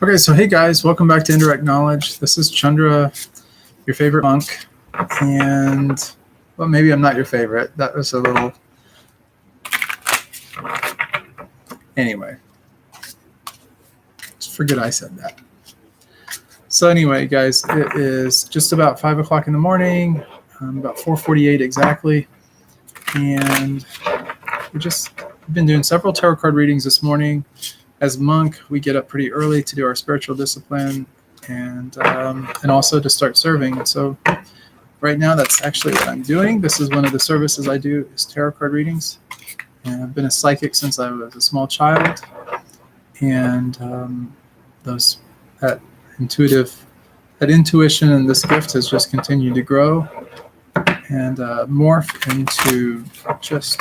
Okay, so hey guys, welcome back to Indirect Knowledge. This is Chandra, your favorite monk, and well, maybe I'm not your favorite. That was a little. Anyway, just forget I said that. So anyway, guys, it is just about 5 o'clock in the morning, about 4:48 exactly, and we've been doing several tarot card readings this morning. As a monk, we get up pretty early to do our spiritual discipline and also to start serving. And so right now, that's actually what I'm doing. This is one of the services I do is tarot card readings. And I've been a psychic since I was a small child. And that intuition and this gift has just continued to grow and morph into just,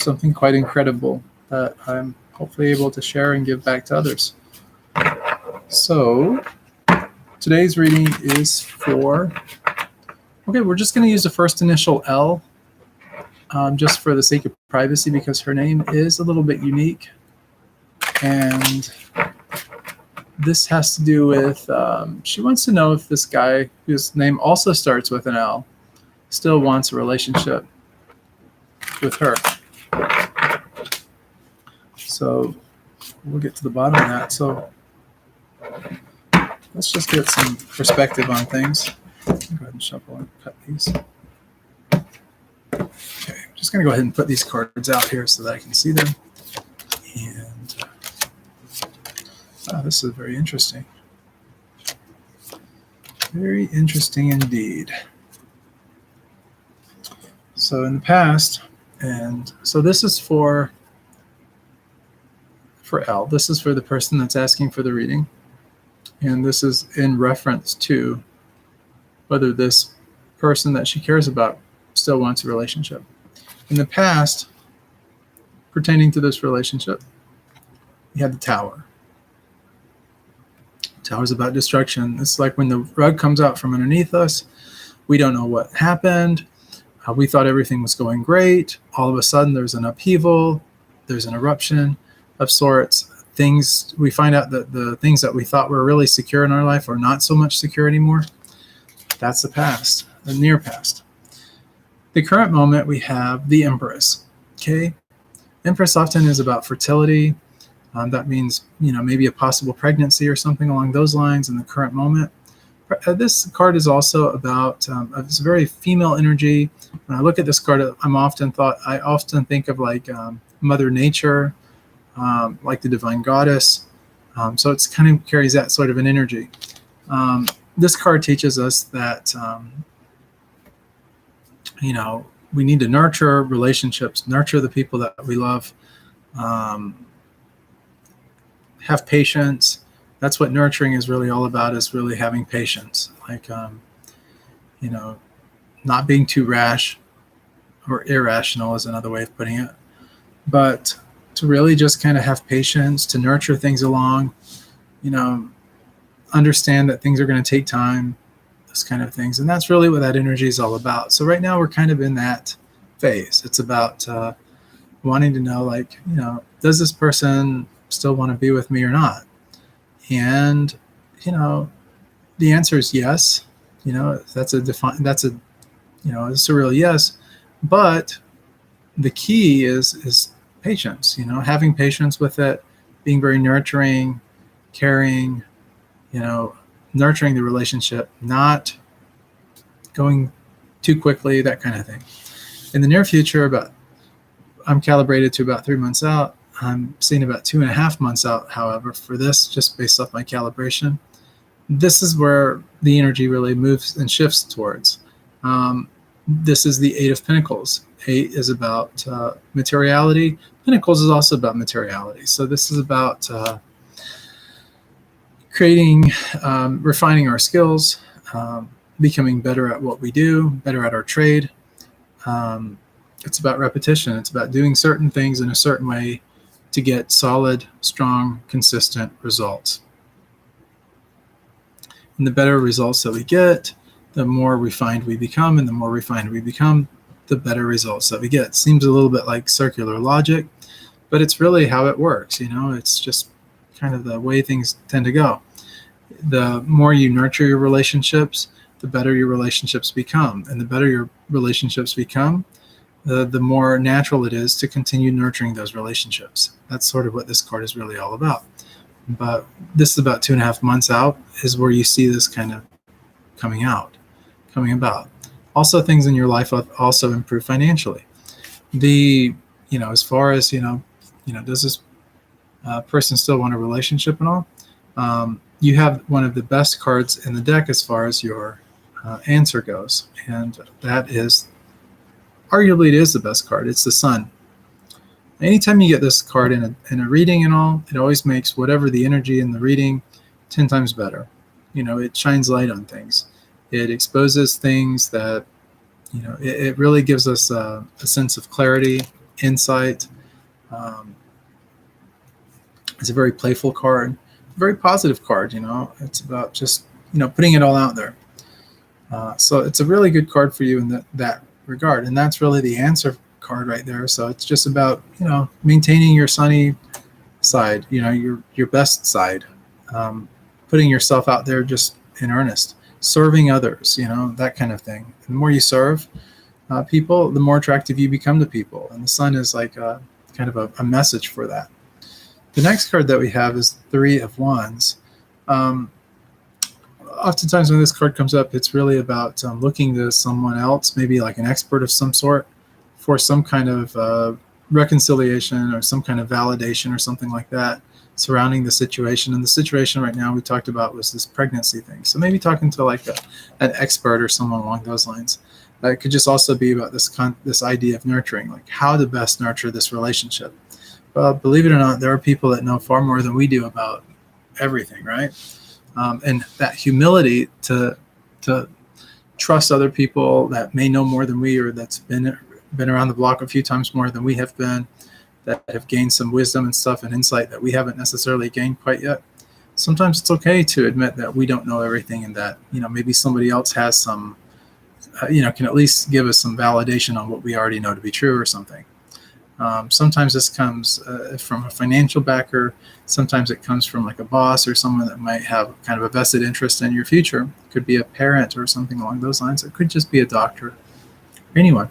something quite incredible that I'm hopefully able to share and give back to others. So today's reading is we're just going to use the first initial L just for the sake of privacy because her name is a little bit unique. And this has to do with, she wants to know if this guy whose name also starts with an L still wants a relationship with her. So we'll get to the bottom of that. So let's just get some perspective on things. Go ahead and shuffle and cut these. Okay, I'm just going to go ahead and put these cards out here so that I can see them. And this is very interesting. Very interesting indeed. So in the past, and so this is for L. This is for the person that's asking for the reading. And this is in reference to whether this person that she cares about still wants a relationship. In the past, pertaining to this relationship, we had the Tower. The Tower's about destruction. It's like when the rug comes out from underneath us. We don't know what happened. We thought everything was going great. All of a sudden, there's an upheaval. There's an eruption of sorts. We find out that the things that we thought were really secure in our life are not so much secure anymore. That's the past, the near past. The current moment, we have the Empress. Okay, Empress often is about fertility. That means maybe a possible pregnancy or something along those lines in the current moment. This card is also about it's very female energy. When I look at this card, I often think of like Mother Nature, like the divine goddess. So it's kind of carries that sort of an energy. This card teaches us that we need to nurture relationships, nurture the people that we love, have patience. That's what nurturing is really all about, is really having patience. Like, not being too rash or irrational is another way of putting it. But to really just kind of have patience, to nurture things along, understand that things are going to take time, those kind of things. And that's really what that energy is all about. So right now we're kind of in that phase. It's about wanting to know, does this person still want to be with me or not? And, the answer is yes. It's a real yes. But the key is patience, having patience with it, being very nurturing, caring, nurturing the relationship, not going too quickly, that kind of thing. In the near future, I'm calibrated to about 3 months out. I'm seeing about 2.5 months out, however, for this, just based off my calibration. This is where the energy really moves and shifts towards. This is the Eight of Pentacles. 8 is about materiality. Pentacles is also about materiality. So this is about creating, refining our skills, becoming better at what we do, better at our trade. It's about repetition. It's about doing certain things in a certain way to get solid, strong, consistent results. And the better results that we get, the more refined we become, and the more refined we become, the better results that we get. It seems a little bit like circular logic, but it's really how it works. It's just kind of the way things tend to go. The more you nurture your relationships, the better your relationships become. And the better your relationships become, the more natural it is to continue nurturing those relationships. That's sort of what this card is really all about. But this is about 2.5 months out is where you see this kind of coming about. Also, things in your life also improve financially. As far as, does this person still want a relationship and all? You have one of the best cards in the deck as far as your answer goes. And that is, arguably it is the best card. It's the Sun. Anytime you get this card in a reading and all, it always makes whatever the energy in the reading 10 times better. It shines light on things. It exposes things that, it really gives us a sense of clarity, insight. It's a very playful card, very positive card. It's about just, putting it all out there. So it's a really good card for you in that regard. And that's really the answer card right there. So it's just about, maintaining your sunny side, your best side, putting yourself out there just in earnest, serving others, that kind of thing. And the more you serve people, the more attractive you become to people. And the Sun is like kind of a message for that. The next card that we have is Three of Wands. Oftentimes when this card comes up, it's really about looking to someone else, maybe like an expert of some sort, for some kind of reconciliation or some kind of validation or something like that surrounding the situation. And the situation right now we talked about was this pregnancy thing. So maybe talking to like an expert or someone along those lines. It could just also be about this idea of nurturing, like how to best nurture this relationship. Well, believe it or not, there are people that know far more than we do about everything, right? And that humility to trust other people that may know more than we, or that's been around the block a few times more than we have been, that have gained some wisdom and stuff and insight that we haven't necessarily gained quite yet. Sometimes it's okay to admit that we don't know everything, and that, maybe somebody else has some, can at least give us some validation on what we already know to be true or something. Sometimes this comes from a financial backer. Sometimes it comes from like a boss or someone that might have kind of a vested interest in your future. It could be a parent or something along those lines. It could just be a doctor, or anyone.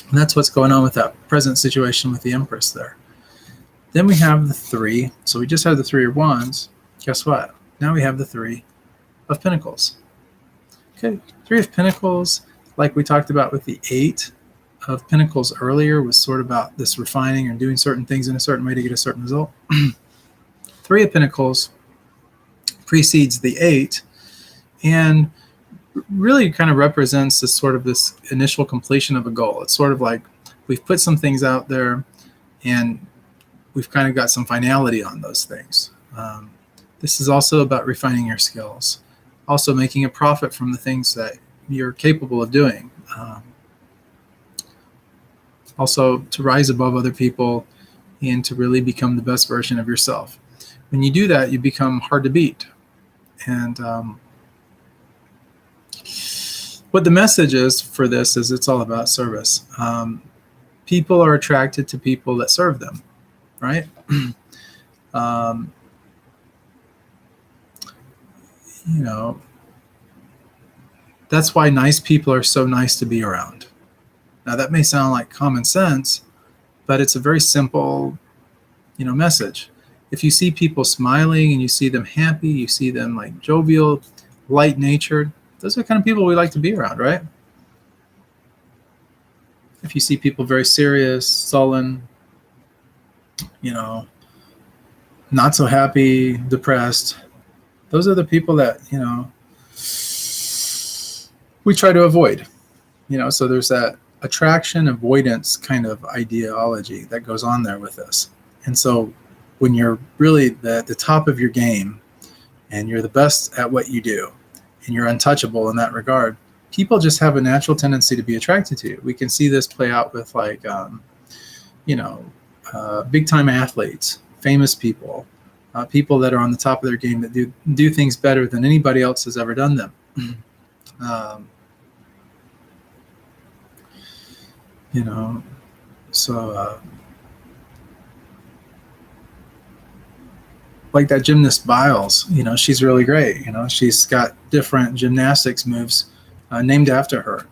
And that's what's going on with that present situation with the Empress there. Then we have the Three. So we just had the Three of Wands. Guess what? Now we have the Three of Pentacles. Okay, Three of Pentacles, like we talked about with the Eight of Pentacles earlier, was sort of about this refining and doing certain things in a certain way to get a certain result. Three of Pentacles precedes the Eight, and really kind of represents this sort of this initial completion of a goal. It's sort of like we've put some things out there and we've kind of got some finality on those things. This is also about refining your skills, also making a profit from the things that you're capable of doing. Also to rise above other people and to really become the best version of yourself. When you do that, you become hard to beat. And what the message is for this is it's all about service. People are attracted to people that serve them, right? That's why nice people are so nice to be around. Now that may sound like common sense, but it's a very simple, message. If you see people smiling and you see them happy, you see them like jovial, light-natured, those are the kind of people we like to be around, right? If you see people very serious, sullen, not so happy, depressed, those are the people that, we try to avoid. So there's that attraction avoidance kind of ideology that goes on there with this. And so when you're really at the top of your game and you're the best at what you do and you're untouchable in that regard, people just have a natural tendency to be attracted to you. We can see this play out with like, big time athletes, famous people, people that are on the top of their game that do things better than anybody else has ever done them. like that gymnast Biles, she's really great. She's got different gymnastics moves named after her.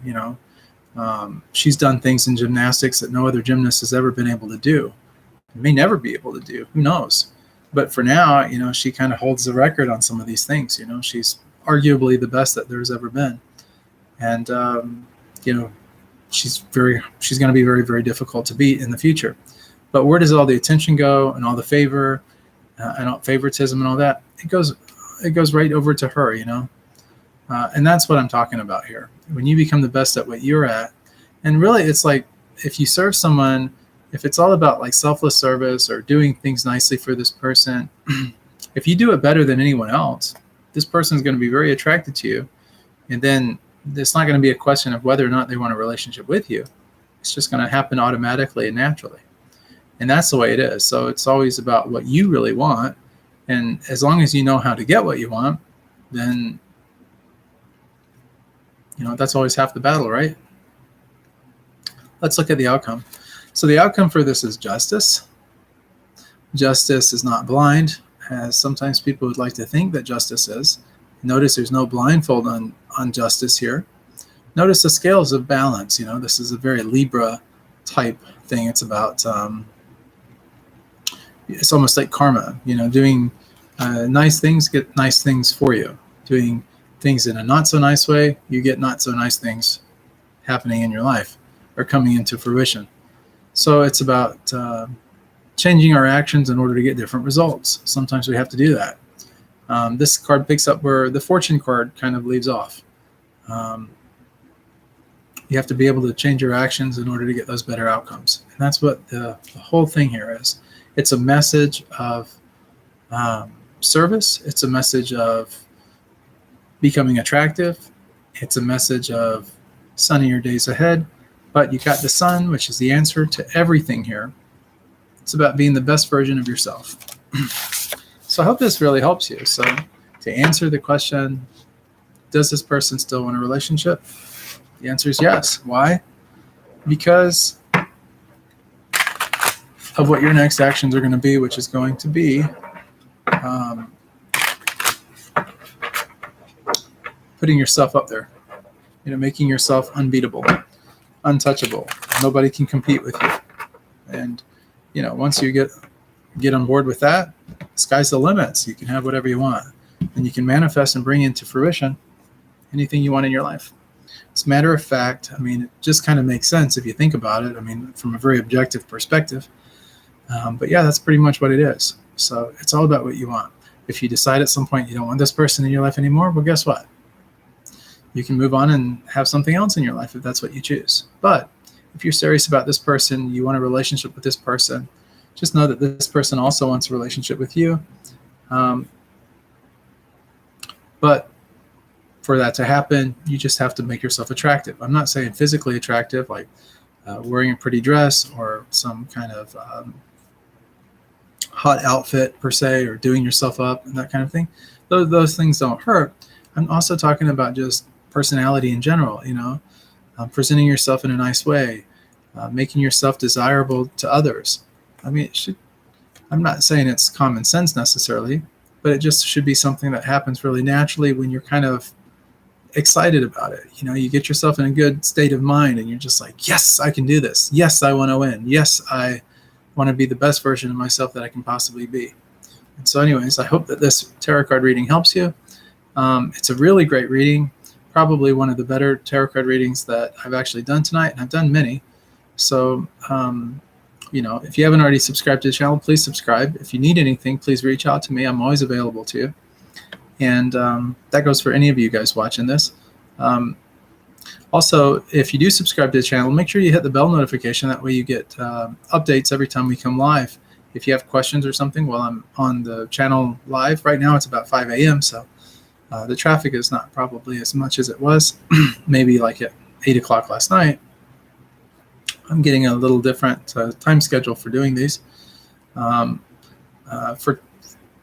She's done things in gymnastics that no other gymnast has ever been able to do, may never be able to do. Who knows? But for now, she kind of holds the record on some of these things. She's arguably the best that there's ever been. And, she's going to be very, very difficult to beat in the future. But where does all the attention go and all the favor and all favoritism and all that? It goes right over to her, and that's what I'm talking about here. When you become the best at what you're at, and really it's like if you serve someone, if it's all about like selfless service or doing things nicely for this person, if you do it better than anyone else, this person is going to be very attracted to you. And then it's not going to be a question of whether or not they want a relationship with you. It's just going to happen automatically and naturally. And that's the way it is. So it's always about what you really want. And as long as you know how to get what you want, then, that's always half the battle, right? Let's look at the outcome. So the outcome for this is justice. Justice is not blind, as sometimes people would like to think that justice is. Notice there's no blindfold on justice here. Notice the scales of balance. This is a very Libra type thing. It's about, it's almost like karma, doing nice things get nice things for you. Doing things in a not so nice way, you get not so nice things happening in your life or coming into fruition. So it's about changing our actions in order to get different results. Sometimes we have to do that. This card picks up where the fortune card kind of leaves off. You have to be able to change your actions in order to get those better outcomes. And that's what the whole thing here is. It's a message of service. It's a message of becoming attractive. It's a message of sunnier days ahead. But you got the sun, which is the answer to everything here. It's about being the best version of yourself. So I hope this really helps you. So to answer the question, does this person still want a relationship? The answer is yes. Why? Because of what your next actions are going to be, which is going to be putting yourself up there, making yourself unbeatable, untouchable. Nobody can compete with you. And, once you get on board with that, sky's the limit. So you can have whatever you want. And you can manifest and bring into fruition anything you want in your life. As a matter of fact, it just kind of makes sense if you think about it. From a very objective perspective. But yeah, that's pretty much what it is. So it's all about what you want. If you decide at some point you don't want this person in your life anymore, well, guess what? You can move on and have something else in your life if that's what you choose. But if you're serious about this person, you want a relationship with this person, just know that this person also wants a relationship with you. But for that to happen, you just have to make yourself attractive. I'm not saying physically attractive, like wearing a pretty dress or some kind of hot outfit per se, or doing yourself up and that kind of thing. Those things don't hurt. I'm also talking about just personality in general, presenting yourself in a nice way, making yourself desirable to others. I'm not saying it's common sense necessarily, but it just should be something that happens really naturally when you're kind of excited about it. You get yourself in a good state of mind and you're just like, yes, I can do this. Yes, I want to win. Yes, I want to be the best version of myself that I can possibly be. And so anyways, I hope that this tarot card reading helps you. It's a really great reading, probably one of the better tarot card readings that I've actually done tonight, and I've done many. So, if you haven't already subscribed to the channel, please subscribe. If you need anything, please reach out to me. I'm always available to you. And that goes for any of you guys watching this. Also, if you do subscribe to the channel, make sure you hit the bell notification. That way you get updates every time we come live. If you have questions or something while I'm on the channel live, right now it's about 5 a.m., so the traffic is not probably as much as it was, maybe like at 8 o'clock last night. I'm getting a little different time schedule for doing these, for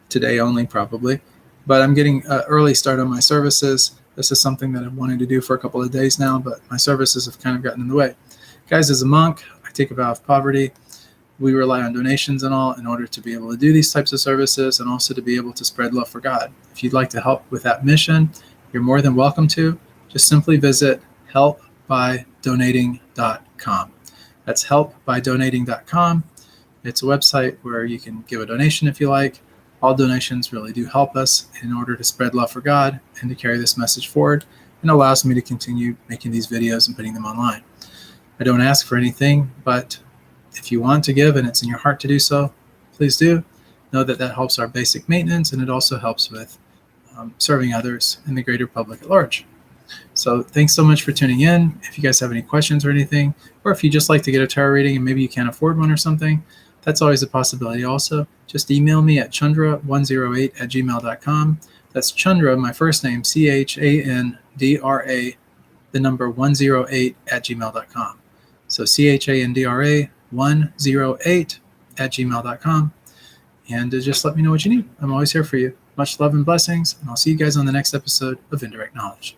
today only probably. But I'm getting an early start on my services. This is something that I've wanted to do for a couple of days now, but my services have kind of gotten in the way. Guys, as a monk, I take a vow of poverty, we rely on donations and all in order to be able to do these types of services and also to be able to spread love for God. If you'd like to help with that mission, you're more than welcome to. Just simply visit helpbydonating.com. That's helpbydonating.com. It's a website where you can give a donation if you like. All donations really do help us in order to spread love for God and to carry this message forward, and allows me to continue making these videos and putting them online. I don't ask for anything, but if you want to give and it's in your heart to do so, please do. Know that that helps our basic maintenance, and it also helps with serving others in the greater public at large. So thanks so much for tuning in. If you guys have any questions or anything, or if you just like to get a tarot reading and maybe you can't afford one or something, that's always a possibility also. Just email me at chandra108@gmail.com. That's Chandra, my first name, CHANDRA, the number 108@gmail.com. So CHANDRA108@gmail.com. And just let me know what you need. I'm always here for you. Much love and blessings, and I'll see you guys on the next episode of Indirect Knowledge.